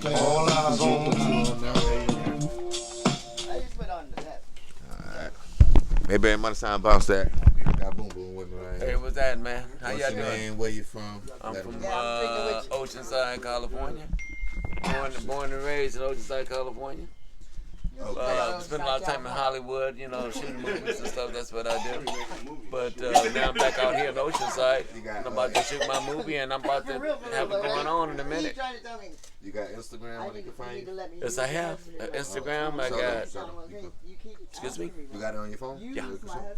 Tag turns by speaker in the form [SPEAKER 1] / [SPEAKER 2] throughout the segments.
[SPEAKER 1] All eyes on you.
[SPEAKER 2] Alright. Maybe everybody sound bounce that. Got boom boom with me right here.
[SPEAKER 3] Hey, what's that, man? How
[SPEAKER 2] What's
[SPEAKER 3] y'all
[SPEAKER 2] your
[SPEAKER 3] doing?
[SPEAKER 2] name? Where you from?
[SPEAKER 3] I'm
[SPEAKER 2] Let
[SPEAKER 3] from
[SPEAKER 2] 'em know.
[SPEAKER 3] Oceanside, California. Born and raised in Oceanside, California. Spent a lot of time in Hollywood, you know, shooting movies and stuff. That's what I do. But now I'm back out here in Oceanside. I'm about to shoot my movie, and I'm about to have it going on in a minute.
[SPEAKER 2] You got Instagram where they can find you?
[SPEAKER 3] Yes, I have. Instagram, I got. Excuse me?
[SPEAKER 2] You got it on your phone?
[SPEAKER 3] Yeah.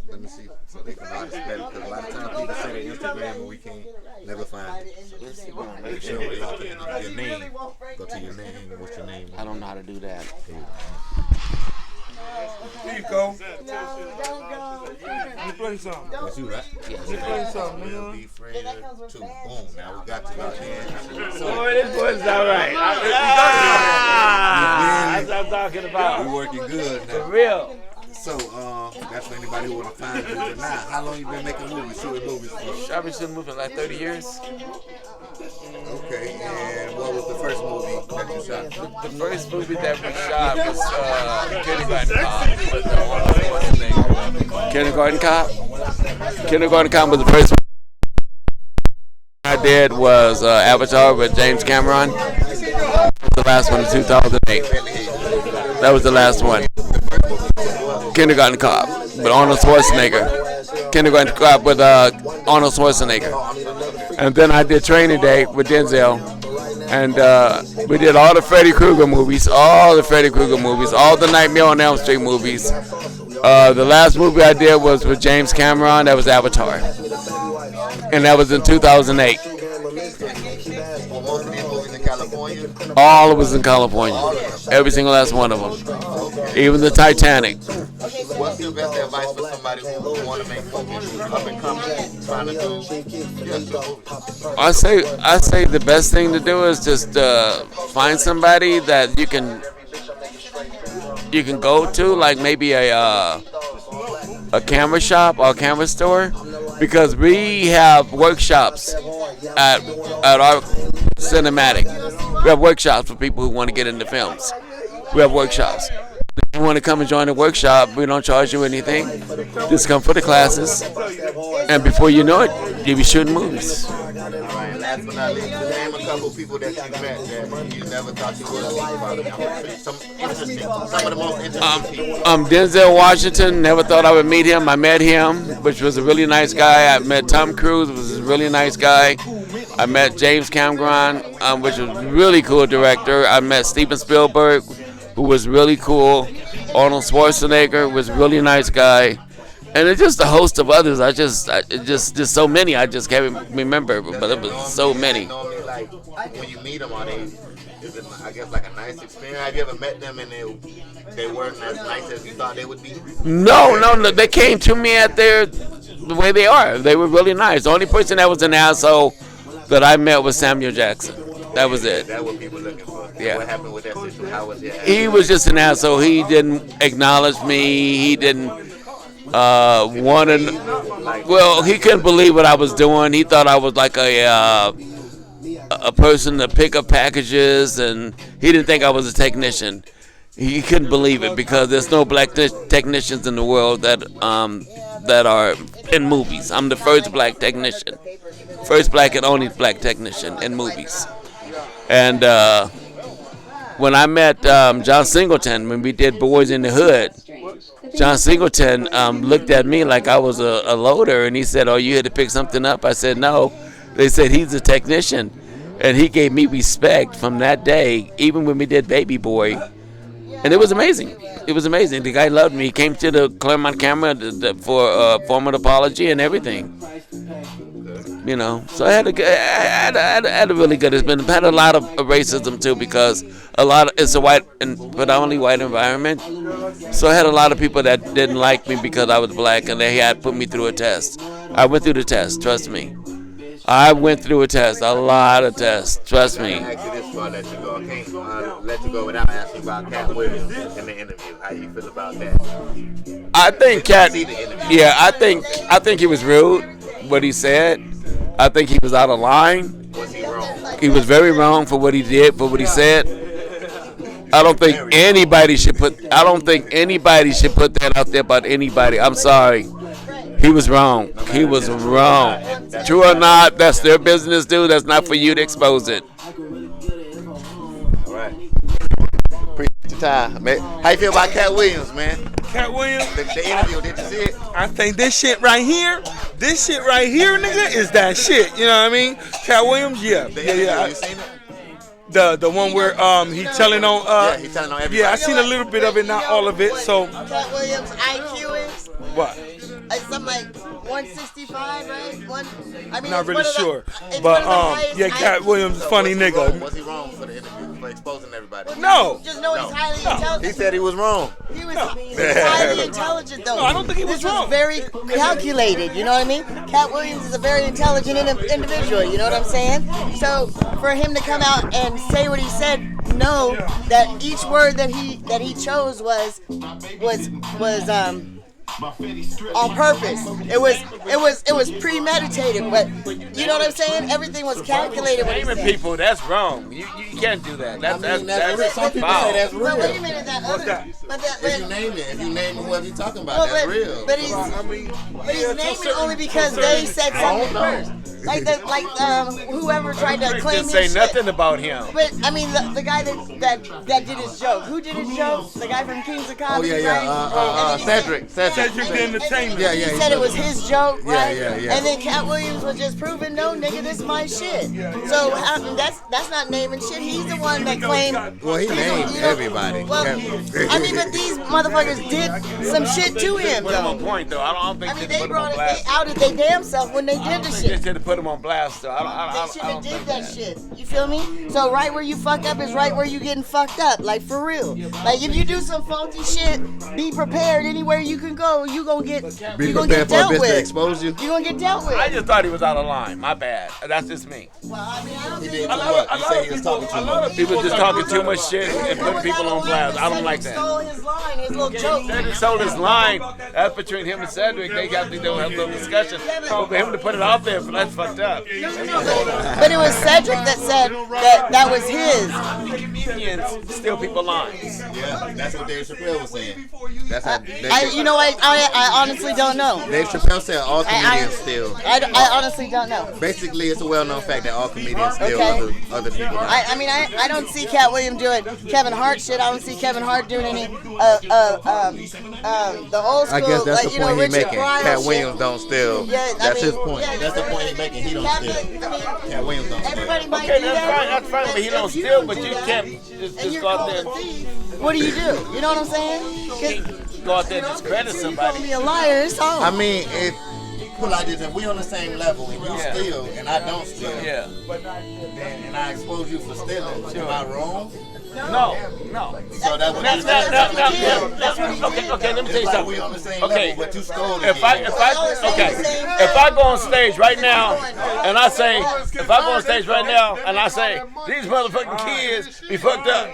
[SPEAKER 2] Let me see. So they can know how to spell it. Because a lot of times people say their Instagram and we can't never find it. So make sure we lock in on your name. Go to your name. What's your name?
[SPEAKER 3] I don't know how to do that.
[SPEAKER 1] Here you go.
[SPEAKER 4] You play something.
[SPEAKER 2] That's you, right?
[SPEAKER 3] Yes.
[SPEAKER 4] You play something,
[SPEAKER 2] We'll
[SPEAKER 4] nigga.
[SPEAKER 2] be friends too. Boom. Now we got you out there.
[SPEAKER 3] Boy, this boy's all right. That's what I'm talking about.
[SPEAKER 2] We working good
[SPEAKER 3] For
[SPEAKER 2] now.
[SPEAKER 3] real.
[SPEAKER 2] So, that's for anybody who want to find you. But now, how long you been making movies, shooting movies for?
[SPEAKER 3] I've been shooting movies like 30 years.
[SPEAKER 2] Okay, and what was the first movie that you shot?
[SPEAKER 3] The first movie that we shot was Kindergarten Cop. What's the name? Kindergarten Cop. Kindergarten Cop was the first one I did was Avatar with James Cameron. The last one in 2008. That was the last one. Kindergarten Cop with Arnold Schwarzenegger. Kindergarten Cop with Arnold Schwarzenegger. And then I did Training Day with Denzel. And we did all the Freddy Krueger movies, all the Nightmare on Elm Street movies. The last movie I did was with James Cameron. That was Avatar. And that was in 2008. All of us in California. Every single last one of them. Even the Titanic.
[SPEAKER 2] What's your best advice for somebody who want to make movies, up and coming, trying to do movies?
[SPEAKER 3] I say the best thing to do is just find somebody that you can go to, like maybe a camera shop or a camera store, because we have workshops at our cinematic. We have workshops for people who want to get into films. We have workshops. If you want to come and join the workshop, we don't charge you anything. Just come for the classes, and before you know it, you'll be shooting movies.
[SPEAKER 2] All right, last but not least, name a couple people that you met that you never thought you would meet. Some of the most interesting people.
[SPEAKER 3] Denzel Washington, never thought I would meet him. I met him, which was a really nice guy. I met Tom Cruise, was a really nice guy. I met James Cameron, which was a really cool director. I met Steven Spielberg, who was really cool. Arnold Schwarzenegger was a really nice guy. And it's just a host of others. Just so many. I just can't remember, but it was so many.
[SPEAKER 2] Normally, like, when you meet them, is it, I guess, like a nice experience? Have you ever met them and they weren't as nice as you thought they would be?
[SPEAKER 3] No. They came to me at the way they are. They were really nice. The only person that was an asshole that I met was Samuel Jackson. That was it.
[SPEAKER 2] That's what people looking for.
[SPEAKER 3] Yeah.
[SPEAKER 2] What happened with that situation? How was it?
[SPEAKER 3] He was just an asshole. He didn't acknowledge me. He didn't want to. Well, he couldn't believe what I was doing. He thought I was like a person to pick up packages, and he didn't think I was a technician. He couldn't believe it because there's no black technicians in the world that are in movies. I'm the first black technician, first black and only black technician in movies. And when I met John Singleton, when we did Boys in the Hood, John Singleton looked at me like I was a loader, and he said, "Oh, you had to pick something up?" I said, "No." They said, "He's a technician." And he gave me respect from that day, even when we did Baby Boy. And it was amazing. It was amazing. The guy loved me. He came to the Claremont camera for a formal apology and everything. You know, so I had a really good. It's had a lot of racism too, because it's a white and predominantly white environment. So I had a lot of people that didn't like me because I was black, and they had put me through a test. I went through the test. Trust me. I went through a test, a lot of tests. Trust me.
[SPEAKER 2] I asked you this before I let you go. I can't let you go without asking about Katt Williams in the interview. How you feel about that?
[SPEAKER 3] I think Katt.
[SPEAKER 2] See the interview?
[SPEAKER 3] Yeah, I think he was rude. What he said. I think he was out of line.
[SPEAKER 2] Was he wrong?
[SPEAKER 3] He was very wrong for what he did, for what he said. I don't think anybody should put. I don't think anybody should put that out there about anybody. I'm sorry. He was wrong. He was wrong. True or not, that's their business, dude. That's not for you to expose it.
[SPEAKER 2] All right. Appreciate your time, man. How you feel about Katt Williams, man?
[SPEAKER 4] Katt Williams.
[SPEAKER 2] The interview, did you see it?
[SPEAKER 4] I think this shit right here, nigga, is that shit. You know what I mean? Katt Williams, yeah.
[SPEAKER 2] The interview, you seen it?
[SPEAKER 4] The one where he telling on
[SPEAKER 2] yeah, he telling on everybody.
[SPEAKER 4] Yeah, I seen a little bit of it, not all of it. So
[SPEAKER 5] Katt Williams' IQ is
[SPEAKER 4] what?
[SPEAKER 5] It's something like 165, right? I mean,
[SPEAKER 4] Not really sure,
[SPEAKER 5] it's
[SPEAKER 4] but
[SPEAKER 5] one of the highest
[SPEAKER 4] yeah, Katt Williams, is funny nigga.
[SPEAKER 2] Was he wrong for the interview, for exposing everybody?
[SPEAKER 4] No.
[SPEAKER 5] Just know he's highly intelligent.
[SPEAKER 2] He said he was wrong.
[SPEAKER 5] He was highly intelligent, though.
[SPEAKER 4] No, I don't think he was
[SPEAKER 5] this
[SPEAKER 4] wrong.
[SPEAKER 5] This was very calculated, you know what I mean? Katt Williams is a very intelligent individual, you know what I'm saying? So for him to come out and say what he said, know that each word that he chose was on purpose. It was premeditated, but you know what I'm saying? Everything was calculated.
[SPEAKER 3] Naming people, that's wrong. You can't do that. That's
[SPEAKER 2] some people say that's real.
[SPEAKER 5] But wait a minute,
[SPEAKER 2] If you name whoever you're talking about, that's real.
[SPEAKER 5] But he's naming only because they said something first. Like whoever tried to claim his
[SPEAKER 3] say
[SPEAKER 5] shit.
[SPEAKER 3] nothing about him.
[SPEAKER 5] But I mean, the guy that did his joke. Who did his joke? The guy from Kings of Comedy.
[SPEAKER 2] Oh yeah,
[SPEAKER 5] right?
[SPEAKER 2] Cedric
[SPEAKER 4] Cedric the Entertainer.
[SPEAKER 2] Yeah,
[SPEAKER 5] He said it was his joke, right?
[SPEAKER 2] Yeah.
[SPEAKER 5] And then Katt Williams was just proving, no, nigga, this is my shit. So that's not naming shit. He's the one that claimed.
[SPEAKER 2] Well, he named everybody.
[SPEAKER 5] Well, I mean, but these motherfuckers did some shit to him,
[SPEAKER 3] Put him on
[SPEAKER 5] though.
[SPEAKER 3] point, though. I don't think
[SPEAKER 5] I mean,
[SPEAKER 3] they
[SPEAKER 5] they
[SPEAKER 3] put him on
[SPEAKER 5] they
[SPEAKER 3] blast.
[SPEAKER 5] outed their damn self when they did the
[SPEAKER 3] They
[SPEAKER 5] shit.
[SPEAKER 3] just did to put him on blast, though. I
[SPEAKER 5] They
[SPEAKER 3] don't
[SPEAKER 5] should have did
[SPEAKER 3] think
[SPEAKER 5] that shit. You feel me? So right where you fuck up is right where you getting fucked up. Like for real. Like if you do some faulty shit, be prepared. Anywhere you can go, you gonna get dealt
[SPEAKER 2] to
[SPEAKER 5] with.
[SPEAKER 2] expose you.
[SPEAKER 5] You gonna get dealt with.
[SPEAKER 3] I just thought he was out of line. My bad. That's just me.
[SPEAKER 5] Well, I mean, I don't
[SPEAKER 2] He
[SPEAKER 5] think
[SPEAKER 2] did too much. You say he was talking too much.
[SPEAKER 3] He was just talking too much shit and putting people on blast. I don't like that.
[SPEAKER 5] Stole his line, his little joke.
[SPEAKER 3] Cedric sold his line. That's between him and Cedric. They got to have a little discussion. But for him to put it out there, that's fucked up.
[SPEAKER 5] But it was Cedric that said that was his.
[SPEAKER 3] Comedians steal people's lines.
[SPEAKER 2] Yeah, that's what Dave Chappelle was saying. That's how
[SPEAKER 5] I honestly don't know.
[SPEAKER 2] Dave Chappelle said all comedians steal.
[SPEAKER 5] I honestly don't know.
[SPEAKER 2] Basically, it's a well-known fact that all comedians steal
[SPEAKER 5] Okay.
[SPEAKER 2] other people.
[SPEAKER 5] I mean, I don't see Katt Williams doing Kevin Hart shit. I don't see Kevin Hart doing any the old school.
[SPEAKER 2] I guess that's the point he's
[SPEAKER 5] Richard
[SPEAKER 2] making.
[SPEAKER 5] Pryor
[SPEAKER 2] Katt
[SPEAKER 5] shit.
[SPEAKER 2] Williams don't steal.
[SPEAKER 5] Yeah,
[SPEAKER 2] That's his
[SPEAKER 5] mean,
[SPEAKER 2] point.
[SPEAKER 5] yeah,
[SPEAKER 2] That's the point he's making. He don't steal. Katt Williams don't steal.
[SPEAKER 5] Everybody might
[SPEAKER 3] Okay,
[SPEAKER 5] do
[SPEAKER 3] that's
[SPEAKER 5] that.
[SPEAKER 3] fine. That's fine. But he don't
[SPEAKER 5] If you
[SPEAKER 3] steal.
[SPEAKER 5] don't
[SPEAKER 3] But
[SPEAKER 5] do
[SPEAKER 3] you
[SPEAKER 5] that,
[SPEAKER 3] can't
[SPEAKER 5] and
[SPEAKER 3] just
[SPEAKER 5] you're
[SPEAKER 3] go out
[SPEAKER 5] called
[SPEAKER 3] there
[SPEAKER 5] a thief, what do? You know what I'm saying? 'Cause,
[SPEAKER 3] and go out there and discredit
[SPEAKER 5] you call
[SPEAKER 3] somebody.
[SPEAKER 5] me a liar. It's all.
[SPEAKER 2] I mean, if put like this, if we on the same level and you steal and I don't steal,
[SPEAKER 3] Yeah.
[SPEAKER 2] and I expose you for stealing, am I wrong?
[SPEAKER 3] No.
[SPEAKER 2] So that's what
[SPEAKER 3] Now,
[SPEAKER 2] you
[SPEAKER 3] now,
[SPEAKER 2] said.
[SPEAKER 3] now, okay, let me tell you
[SPEAKER 2] It's like we
[SPEAKER 3] something.
[SPEAKER 2] on the same
[SPEAKER 3] Okay.
[SPEAKER 2] level, but you stole it.
[SPEAKER 3] If I go on stage right now and I say, these motherfucking kids be fucked up.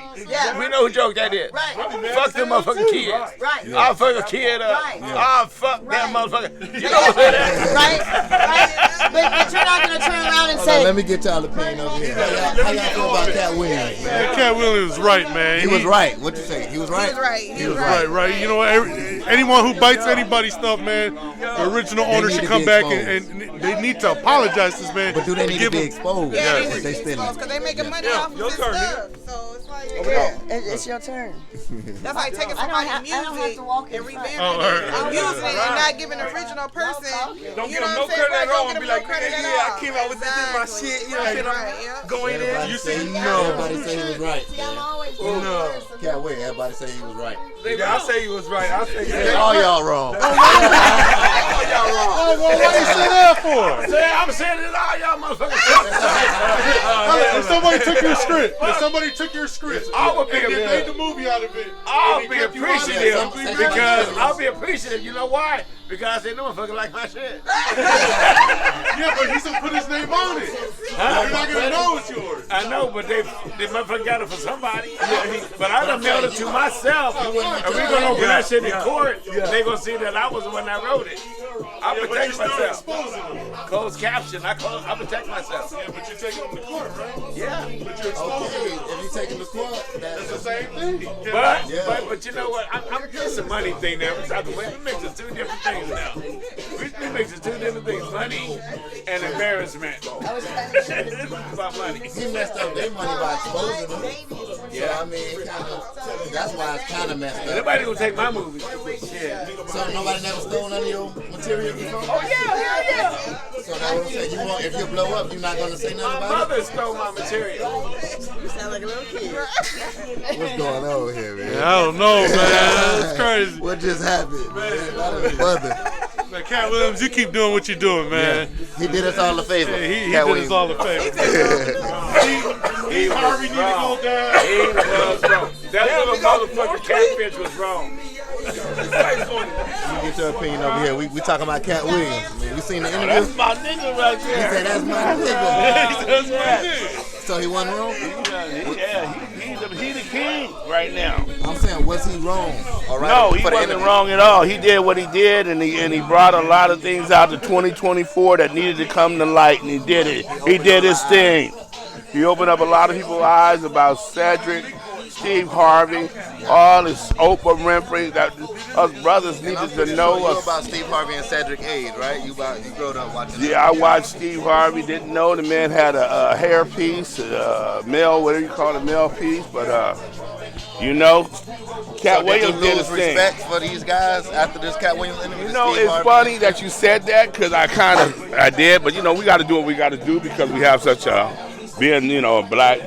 [SPEAKER 3] We know who joke that is. Fuck them motherfucking kids.
[SPEAKER 5] Right.
[SPEAKER 3] I'll fuck a kid up.
[SPEAKER 5] Right.
[SPEAKER 3] I'll fuck that motherfucker. You know what I'm saying?
[SPEAKER 5] Right. But you're not gonna turn around and say.
[SPEAKER 2] Let me get y'all opinion over here. How y'all feel about Katt Williams?
[SPEAKER 6] Man, Katt Williams was right, man.
[SPEAKER 2] He was right. What you say? He was right.
[SPEAKER 6] He was right. You know what? Anyone who bites anybody's stuff, man, the original owner
[SPEAKER 2] need
[SPEAKER 6] should
[SPEAKER 2] to
[SPEAKER 6] come
[SPEAKER 2] be
[SPEAKER 6] back
[SPEAKER 2] exposed.
[SPEAKER 6] and they need to apologize to this man.
[SPEAKER 2] But do they need to be exposed?
[SPEAKER 6] Yeah.
[SPEAKER 2] If they stealing?
[SPEAKER 7] Because they making money off of this stuff. So it's like,
[SPEAKER 5] It's your turn.
[SPEAKER 7] that's like taking
[SPEAKER 5] I don't
[SPEAKER 7] somebody's
[SPEAKER 5] have to
[SPEAKER 7] music
[SPEAKER 5] walk in
[SPEAKER 7] and
[SPEAKER 5] front.
[SPEAKER 7] revamping
[SPEAKER 6] Oh,
[SPEAKER 7] it
[SPEAKER 6] alright.
[SPEAKER 7] and using it and not giving the original person,
[SPEAKER 4] Don't
[SPEAKER 7] you
[SPEAKER 4] give
[SPEAKER 7] know
[SPEAKER 4] him no
[SPEAKER 7] what I'm saying?
[SPEAKER 4] credit at
[SPEAKER 7] Right,
[SPEAKER 4] all
[SPEAKER 7] don't
[SPEAKER 4] and
[SPEAKER 7] give
[SPEAKER 4] be
[SPEAKER 7] him
[SPEAKER 4] like,
[SPEAKER 7] no credit at
[SPEAKER 4] yeah,
[SPEAKER 7] all.
[SPEAKER 4] I came out with this is my
[SPEAKER 7] Exactly.
[SPEAKER 4] shit. You know what I'm saying?
[SPEAKER 7] Right, yeah.
[SPEAKER 4] Going in.
[SPEAKER 2] Everybody
[SPEAKER 4] You
[SPEAKER 2] say
[SPEAKER 4] see?
[SPEAKER 2] no. Everybody say he was right.
[SPEAKER 5] See, I'm always
[SPEAKER 4] No.
[SPEAKER 2] Katt Williams. Everybody say he was right.
[SPEAKER 4] Yeah, I say he was right. I say
[SPEAKER 2] All y'all wrong.
[SPEAKER 6] Why you say that for?
[SPEAKER 3] I'm saying it all, y'all motherfuckers.
[SPEAKER 6] If somebody took your script,
[SPEAKER 3] I would be
[SPEAKER 6] and they made the movie out of it,
[SPEAKER 3] I'll
[SPEAKER 6] and
[SPEAKER 3] be
[SPEAKER 6] they kept you out of it,
[SPEAKER 3] appreciative
[SPEAKER 6] something
[SPEAKER 3] because
[SPEAKER 6] ridiculous.
[SPEAKER 3] I'll be appreciative. You know why? Because they know motherfucker like my shit.
[SPEAKER 6] Yeah, but he's gonna put his name on it. You're not gonna know it's yours.
[SPEAKER 3] I know, but they motherfucker got it for somebody. But I done mailed it to myself. And we gonna open that shit in court. They gonna see that I was the one that wrote it. I protect myself. Closed caption. I protect myself.
[SPEAKER 6] Yeah, but you're taking him to court, right?
[SPEAKER 3] Yeah.
[SPEAKER 6] But you're
[SPEAKER 2] Okay,
[SPEAKER 6] exposing him.
[SPEAKER 2] if you take him to court, that's
[SPEAKER 3] same thing. But you know what? It's a money thing now. We mixing two different things now. We mixing two different things: money and embarrassment. It's about money.
[SPEAKER 2] He messed up their money by exposing them. Yeah, I mean, that's why it's kind of messed up.
[SPEAKER 3] Nobody gonna take my movie.
[SPEAKER 2] So nobody never stole none of your material before?
[SPEAKER 3] Oh yeah.
[SPEAKER 2] So that's what I'm saying. If you blow up, you're not gonna say nothing
[SPEAKER 3] My
[SPEAKER 2] about
[SPEAKER 3] mother stole my material.
[SPEAKER 5] You sound like a little kid.
[SPEAKER 2] it? What's going on here, man?
[SPEAKER 6] I don't know, man. That's crazy.
[SPEAKER 2] What just happened, man? Mother.
[SPEAKER 6] Man, Katt Williams, you keep doing what you're doing, man.
[SPEAKER 2] He did us all a favor.
[SPEAKER 6] Yeah, he
[SPEAKER 2] Katt
[SPEAKER 6] did
[SPEAKER 2] Williams.
[SPEAKER 6] us all a favor.
[SPEAKER 3] He
[SPEAKER 6] Harvey need to go down.
[SPEAKER 3] He was wrong. That little motherfucking catfish was wrong.
[SPEAKER 2] You get your opinion over here. We talking about Katt Williams. Man, you seen the interview?
[SPEAKER 8] That's my nigga right
[SPEAKER 2] He
[SPEAKER 8] there.
[SPEAKER 2] said that's my nigga.
[SPEAKER 6] That's what I did.
[SPEAKER 2] So he wasn't wrong?
[SPEAKER 8] He the king right now.
[SPEAKER 2] I'm saying, was he wrong? All right,
[SPEAKER 8] No, he
[SPEAKER 2] for the
[SPEAKER 8] wasn't
[SPEAKER 2] interview.
[SPEAKER 8] wrong at all. He did what he did, and he brought a lot of things out to 2024 that needed to come to light, and he did it. He did his thing. He opened up a lot of people's eyes about Cedric, Steve Harvey, all this Oprah Winfrey that us brothers needed to know.
[SPEAKER 2] You know about Steve Harvey and Cedric age, right? You grew up watching that.
[SPEAKER 8] Yeah, I watched Steve Harvey. Didn't know the man had a hair piece, male, whatever you call it, male piece. But you know, Katt Williams did his thing.
[SPEAKER 2] Respect for these guys after this Katt Williams interview.
[SPEAKER 8] You know,
[SPEAKER 2] Steve
[SPEAKER 8] it's
[SPEAKER 2] Harvey?
[SPEAKER 8] funny that you said that because I did. But you know, we got to do what we got to do because we have such being a black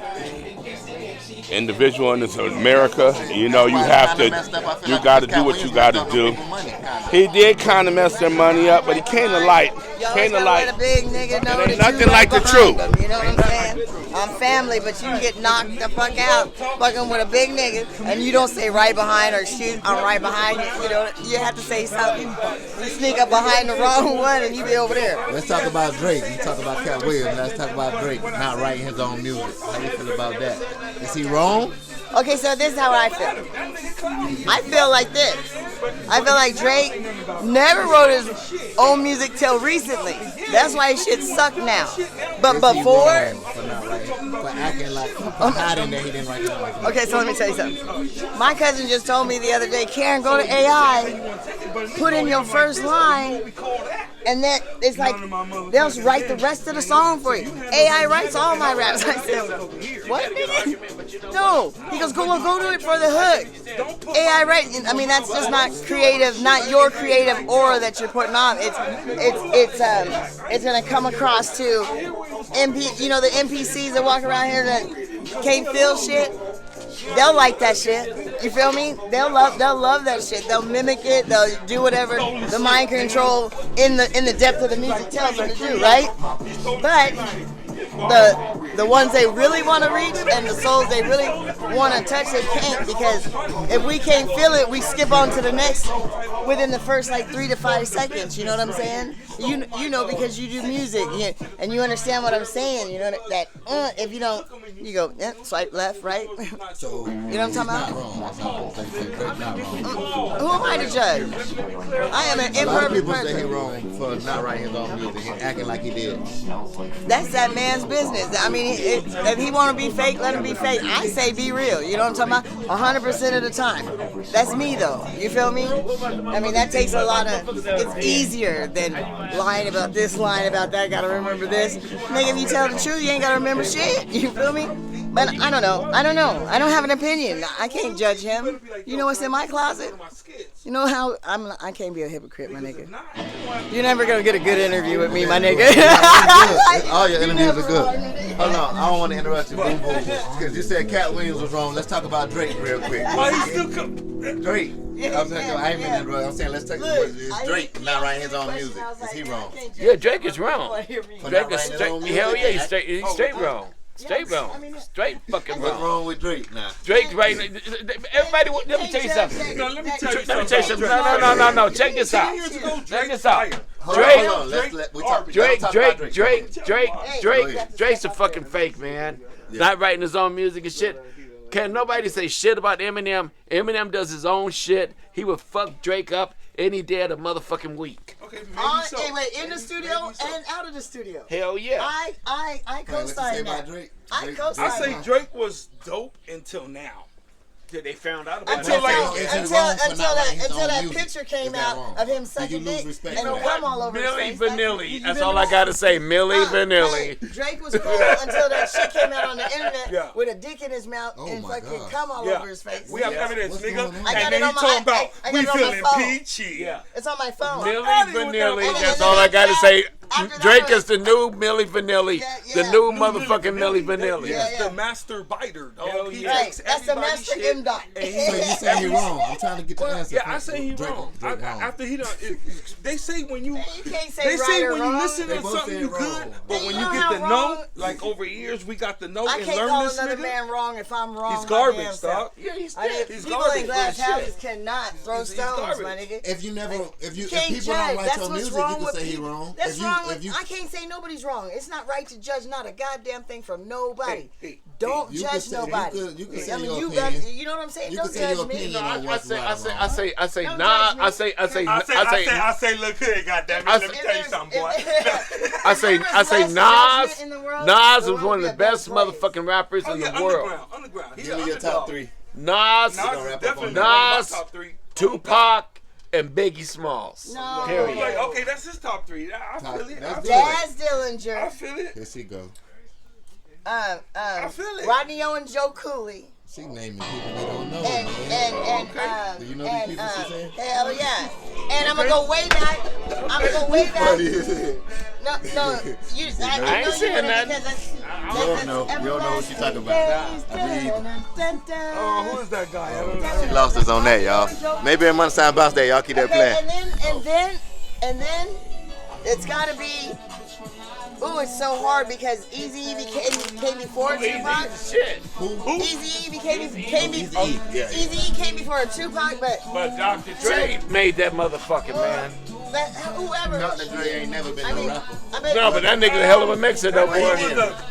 [SPEAKER 8] individual in this America, you know, you have to, you got to do what you got to do. He did kind of mess their money up, but he came to light. Came to light.
[SPEAKER 5] Let a big nigga know
[SPEAKER 8] It ain't
[SPEAKER 5] that
[SPEAKER 8] nothing
[SPEAKER 5] you
[SPEAKER 8] like the
[SPEAKER 5] right
[SPEAKER 8] truth.
[SPEAKER 5] behind him, you know what I'm saying? I'm family, but you get knocked the fuck out fucking with a big nigga, and you don't say right behind or shoot, I'm right behind you. You know, you have to say something. You sneak up behind the wrong one, and you be over there.
[SPEAKER 2] Let's talk about Drake. You talk about Katt Williams. Let's talk about Drake not writing his own music. How do you feel about that? Is he wrong?
[SPEAKER 5] Okay, so this is how I feel. I feel like this. I feel like Drake never wrote his own music till recently. That's why his shit suck now. But
[SPEAKER 2] Is he
[SPEAKER 5] before,
[SPEAKER 2] wrong for not writing, for acting like, for hiding that he didn't write his own music?
[SPEAKER 5] okay, so let me tell you something. My cousin just told me the other day, Karen, go to AI, put in your first line, and then it's like they'll write the rest of the song for you. AI writes all my raps. I said, what, nigga? No. He goes, go do it for the hook. AI write. I mean, that's just not creative, not your creative aura that you're putting on. It's gonna come across to the NPCs that walk around here that can't feel shit. They'll like that shit. You feel me? They'll love that shit. They'll mimic it. They'll do whatever the mind control in the depth of the music tells them to do, right? But the ones they really want to reach and the souls they really want to touch, they can't, because if we can't feel it, we skip on to the next within the first like 3 to 5 seconds. You know what I'm saying? You know, because you do music and you understand what I'm saying. You know that if you don't, you go swipe left, right.
[SPEAKER 2] So,
[SPEAKER 5] you know what I'm talking about?
[SPEAKER 2] not wrong. That's not Drake's not wrong.
[SPEAKER 5] Who am I to judge? I am an
[SPEAKER 2] A lot of
[SPEAKER 5] imperfect
[SPEAKER 2] people say he
[SPEAKER 5] person.
[SPEAKER 2] wrong for not writing his own music and acting like he did.
[SPEAKER 5] That's that man's business. I mean, if he want to be fake, let him be fake. I say be real. You know what I'm talking about? 100% of the time. That's me though. You feel me? I mean, that takes a lot of. It's easier than lying about this, lying about that. Gotta remember this. Nigga, if you tell the truth, you ain't gotta remember shit. You feel me? But I don't know. I don't have an opinion. I can't judge him. You know what's in my closet? You know how I can't be a hypocrite, my nigga. You're never gonna get a good interview with me, my nigga.
[SPEAKER 2] All your interviews are good. Hold on, I don't want to interrupt you, boo boo, because you said Katt Williams was wrong. Let's talk about Drake real quick.
[SPEAKER 1] Why he still come?
[SPEAKER 2] Drake. I'm saying, I ain't mean to interrupt. I'm saying let's take. Is Drake not writing his own music? Is he wrong?
[SPEAKER 3] Yeah, Drake is wrong.
[SPEAKER 2] For
[SPEAKER 3] Drake
[SPEAKER 2] not
[SPEAKER 3] is
[SPEAKER 2] writing his own
[SPEAKER 3] straight.
[SPEAKER 2] music?
[SPEAKER 3] Hell yeah, he's straight wrong. Straight wrong. Straight fucking
[SPEAKER 2] What's
[SPEAKER 3] wrong.
[SPEAKER 2] wrong with Drake now?
[SPEAKER 3] Drake right. Everybody, let me tell you something.
[SPEAKER 1] No, let me tell you
[SPEAKER 3] Let me tell you something. No. Check this out. Check this out.
[SPEAKER 2] Hold on.
[SPEAKER 3] Drake's a fucking fake, man. Not writing his own music and shit. Can't nobody say shit about Eminem. Eminem does his own shit. He would fuck Drake up any day of the motherfucking week.
[SPEAKER 1] Okay, maybe so.
[SPEAKER 5] Anyway, in the studio and out of the studio.
[SPEAKER 3] Hell yeah.
[SPEAKER 5] I co-sign that. I co-sign
[SPEAKER 1] I say
[SPEAKER 5] that.
[SPEAKER 1] Drake was dope until now.
[SPEAKER 4] they found out about
[SPEAKER 5] Until
[SPEAKER 4] it.
[SPEAKER 5] that picture came out of him sucking dick and cum all over his
[SPEAKER 3] Milli
[SPEAKER 5] face.
[SPEAKER 3] Vanilli. That's all I gotta say. Milli Vanilli.
[SPEAKER 5] Drake was cool until that shit came out on the internet with a dick in his mouth and fucking cum all over his face.
[SPEAKER 4] We have evidence, nigga.
[SPEAKER 5] I got
[SPEAKER 4] And
[SPEAKER 5] it
[SPEAKER 4] then
[SPEAKER 5] on
[SPEAKER 4] he
[SPEAKER 5] my
[SPEAKER 4] talking about
[SPEAKER 5] I
[SPEAKER 4] we
[SPEAKER 5] got it on my
[SPEAKER 4] feeling
[SPEAKER 5] phone.
[SPEAKER 4] peachy.
[SPEAKER 3] Yeah.
[SPEAKER 5] It's on my phone.
[SPEAKER 3] Milli Vanilli. That's all I gotta say. Drake is the new Milli Vanilli. The new motherfucking Milli Vanilli.
[SPEAKER 4] He's the master biter, dog. He
[SPEAKER 5] Right,
[SPEAKER 4] takes
[SPEAKER 5] that's the
[SPEAKER 4] everybody's
[SPEAKER 5] master
[SPEAKER 4] shit.
[SPEAKER 5] M-Dot.
[SPEAKER 2] So you say he wrong? I'm trying to get the answer.
[SPEAKER 4] Yeah, I say he wrong. After he done, they say when you,
[SPEAKER 5] You can't say
[SPEAKER 4] they
[SPEAKER 5] right
[SPEAKER 4] say
[SPEAKER 5] or
[SPEAKER 4] when you
[SPEAKER 5] wrong.
[SPEAKER 4] listen
[SPEAKER 2] They
[SPEAKER 4] to
[SPEAKER 2] both
[SPEAKER 4] something
[SPEAKER 2] said
[SPEAKER 4] you
[SPEAKER 2] wrong.
[SPEAKER 4] good, but
[SPEAKER 5] You
[SPEAKER 4] when
[SPEAKER 5] know
[SPEAKER 4] you get
[SPEAKER 5] how
[SPEAKER 4] the
[SPEAKER 5] wrong-
[SPEAKER 4] know, like over years we got the know
[SPEAKER 5] I
[SPEAKER 4] and
[SPEAKER 5] can't
[SPEAKER 4] learn
[SPEAKER 5] call
[SPEAKER 4] this
[SPEAKER 5] another
[SPEAKER 4] nigga.
[SPEAKER 5] man wrong if I'm wrong.
[SPEAKER 4] He's
[SPEAKER 5] my damn
[SPEAKER 4] garbage,
[SPEAKER 5] self.
[SPEAKER 4] dog.
[SPEAKER 3] Yeah, he's
[SPEAKER 5] I mean,
[SPEAKER 3] dead.
[SPEAKER 4] He's
[SPEAKER 5] people
[SPEAKER 4] garbage,
[SPEAKER 5] in glass
[SPEAKER 4] but shit.
[SPEAKER 5] houses cannot throw
[SPEAKER 4] He's
[SPEAKER 5] stones,
[SPEAKER 4] garbage.
[SPEAKER 5] my nigga.
[SPEAKER 2] If you never, if
[SPEAKER 5] Can't
[SPEAKER 2] people
[SPEAKER 5] judge.
[SPEAKER 2] don't like
[SPEAKER 5] That's
[SPEAKER 2] your
[SPEAKER 5] what's
[SPEAKER 2] music,
[SPEAKER 5] wrong
[SPEAKER 2] you can
[SPEAKER 5] with
[SPEAKER 2] say he
[SPEAKER 5] people.
[SPEAKER 2] wrong.
[SPEAKER 5] That's wrong with.
[SPEAKER 2] if you,
[SPEAKER 5] I can't say nobody's wrong. It's not right to judge not a goddamn thing from nobody.
[SPEAKER 4] Hey,
[SPEAKER 5] Don't
[SPEAKER 2] you
[SPEAKER 5] judge
[SPEAKER 2] could say-
[SPEAKER 5] nobody.
[SPEAKER 2] you could say
[SPEAKER 5] I mean,
[SPEAKER 2] your
[SPEAKER 5] you got.
[SPEAKER 2] opinion.
[SPEAKER 5] You know what I'm saying?
[SPEAKER 2] You
[SPEAKER 5] Don't
[SPEAKER 2] can say your
[SPEAKER 5] judge me.
[SPEAKER 2] opinion on
[SPEAKER 3] I
[SPEAKER 2] what's right or wrong.
[SPEAKER 3] say,
[SPEAKER 5] Don't
[SPEAKER 3] nah.
[SPEAKER 5] judge me.
[SPEAKER 3] I say,
[SPEAKER 4] I say, look here, goddamn it.
[SPEAKER 3] I
[SPEAKER 4] Let me
[SPEAKER 3] say-
[SPEAKER 4] tell you something, boy.
[SPEAKER 3] I say,
[SPEAKER 5] less
[SPEAKER 3] Nas.
[SPEAKER 5] judgment in the world,
[SPEAKER 3] Nas
[SPEAKER 5] the
[SPEAKER 3] was
[SPEAKER 5] world
[SPEAKER 3] one of
[SPEAKER 5] would
[SPEAKER 3] the
[SPEAKER 5] be a better
[SPEAKER 3] best
[SPEAKER 5] place.
[SPEAKER 3] motherfucking rappers
[SPEAKER 4] Oh
[SPEAKER 3] in
[SPEAKER 4] yeah,
[SPEAKER 3] the world.
[SPEAKER 4] underground. He's
[SPEAKER 2] give me
[SPEAKER 4] an
[SPEAKER 2] your top
[SPEAKER 4] underdog.
[SPEAKER 2] three.
[SPEAKER 3] Nas,
[SPEAKER 2] gonna
[SPEAKER 4] Nas
[SPEAKER 2] wrap
[SPEAKER 4] is
[SPEAKER 2] up
[SPEAKER 4] definitely
[SPEAKER 2] on
[SPEAKER 4] one of my
[SPEAKER 3] Nas,
[SPEAKER 4] top three.
[SPEAKER 3] Tupac, and Biggie Smalls.
[SPEAKER 5] No.
[SPEAKER 3] Period.
[SPEAKER 4] Like, okay, that's his top three. I feel it.
[SPEAKER 2] That's
[SPEAKER 4] I
[SPEAKER 2] good.
[SPEAKER 4] feel it.
[SPEAKER 5] Jazz Dillinger,
[SPEAKER 4] I feel it.
[SPEAKER 2] Here she go.
[SPEAKER 4] feel it.
[SPEAKER 5] Rodney O and Joe Cooley,
[SPEAKER 2] She naming people we don't know.
[SPEAKER 5] and
[SPEAKER 2] man. Do you know these people she's saying?
[SPEAKER 5] hell yeah. And I'm gonna go way back. I'm gonna go way back. No, you.
[SPEAKER 3] I ain't
[SPEAKER 5] know
[SPEAKER 3] saying
[SPEAKER 5] you
[SPEAKER 3] that.
[SPEAKER 5] because that's-
[SPEAKER 2] You don't know. You don't know what she talking about.
[SPEAKER 4] Oh, who is that guy? I don't know.
[SPEAKER 9] She lost us on that, y'all. Maybe in Month Sign Bounce Day, y'all keep that playing.
[SPEAKER 5] And then it's gotta be. Ooh, it's so hard because Eazy-E came before Tupac.
[SPEAKER 3] Shit.
[SPEAKER 5] Eazy-E came before.
[SPEAKER 2] Yeah.
[SPEAKER 5] Eazy-E came before Tupac, but
[SPEAKER 3] Dr. Dre made that motherfucking man.
[SPEAKER 5] whoever.
[SPEAKER 2] Dr. Dre ain't never been a rapper.
[SPEAKER 3] No, but that nigga's a hell of a mixer, though, boy.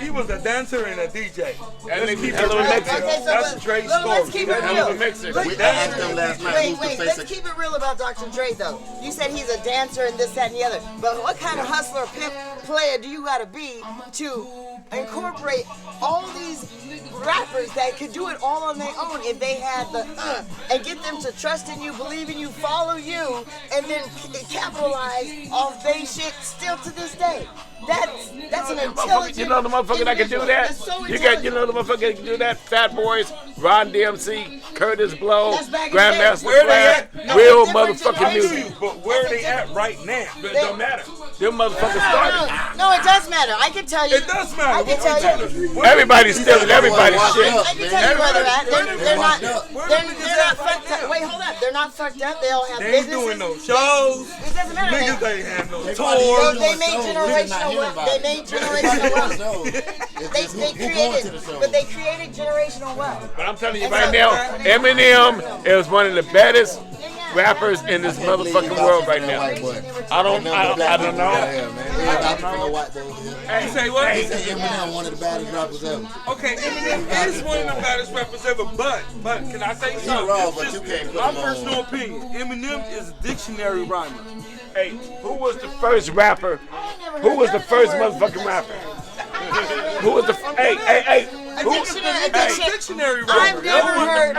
[SPEAKER 4] He was a dancer and a DJ.
[SPEAKER 3] That nigga's
[SPEAKER 4] keep
[SPEAKER 3] a hell of a
[SPEAKER 4] it real.
[SPEAKER 3] mixer.
[SPEAKER 4] That's Dre's
[SPEAKER 5] let's
[SPEAKER 4] story.
[SPEAKER 5] keep
[SPEAKER 3] He's
[SPEAKER 5] it
[SPEAKER 3] a hell of a
[SPEAKER 5] real.
[SPEAKER 3] mixer.
[SPEAKER 2] I asked them last night who's the
[SPEAKER 5] Wait,
[SPEAKER 2] face
[SPEAKER 5] let's
[SPEAKER 2] of
[SPEAKER 5] keep it real about Dr. Dre though. You said he's a dancer and this, that, and the other. But what kind of hustler, pimp, player do you gotta be to incorporate all these rappers that could do it all on their own if they had the and get them to trust in you, believe in you, follow you, and then capitalize off they shit still to this day. That's an intelligent.
[SPEAKER 3] You know the motherfucker that can do
[SPEAKER 5] individual.
[SPEAKER 3] that?
[SPEAKER 5] That's so
[SPEAKER 3] You got, you know the motherfucker that can do that? Fat Boys, Ron DMC, Curtis Blow,
[SPEAKER 5] That's back in the day.
[SPEAKER 3] Grandmaster
[SPEAKER 4] Where they
[SPEAKER 3] Flash,
[SPEAKER 4] at?
[SPEAKER 3] real
[SPEAKER 5] different
[SPEAKER 3] motherfucking
[SPEAKER 5] generation.
[SPEAKER 3] music.
[SPEAKER 4] But where are they at right now?
[SPEAKER 3] It don't matter. Them motherfuckers started.
[SPEAKER 5] No, it does matter. I can tell you.
[SPEAKER 4] It does matter.
[SPEAKER 5] I can tell you.
[SPEAKER 3] Everybody's stealing everybody's shit.
[SPEAKER 5] I can tell you where they're at. They're not.
[SPEAKER 4] Where
[SPEAKER 5] They're
[SPEAKER 4] the niggas
[SPEAKER 5] not
[SPEAKER 4] at right
[SPEAKER 5] fucked up.
[SPEAKER 4] now?
[SPEAKER 5] Wait, hold up. They're not fucked up. They all have
[SPEAKER 4] They ain't
[SPEAKER 5] businesses.
[SPEAKER 4] doing no shows.
[SPEAKER 5] It doesn't matter.
[SPEAKER 4] Niggas ain't have no
[SPEAKER 2] They
[SPEAKER 4] tours.
[SPEAKER 5] They made generational wealth. They made generational wealth. They created, but they created generational wealth.
[SPEAKER 3] But I'm telling you right now, Eminem is one of the baddest rappers in this motherfucking world right now. I don't know.
[SPEAKER 4] You say what?
[SPEAKER 2] He said Eminem one of the baddest rappers ever.
[SPEAKER 4] Okay, Eminem is one of the baddest rappers ever, but can I say something?
[SPEAKER 2] wrong,
[SPEAKER 4] It's
[SPEAKER 2] but
[SPEAKER 4] just
[SPEAKER 2] you can't put
[SPEAKER 4] my
[SPEAKER 2] him on.
[SPEAKER 4] personal opinion. Eminem is a dictionary rhymer.
[SPEAKER 3] Hey, who was the first rapper? Who was the first motherfucking rapper? Who was the hey?
[SPEAKER 5] A dictionary.
[SPEAKER 4] Dictionary rhymer.
[SPEAKER 5] I've never heard.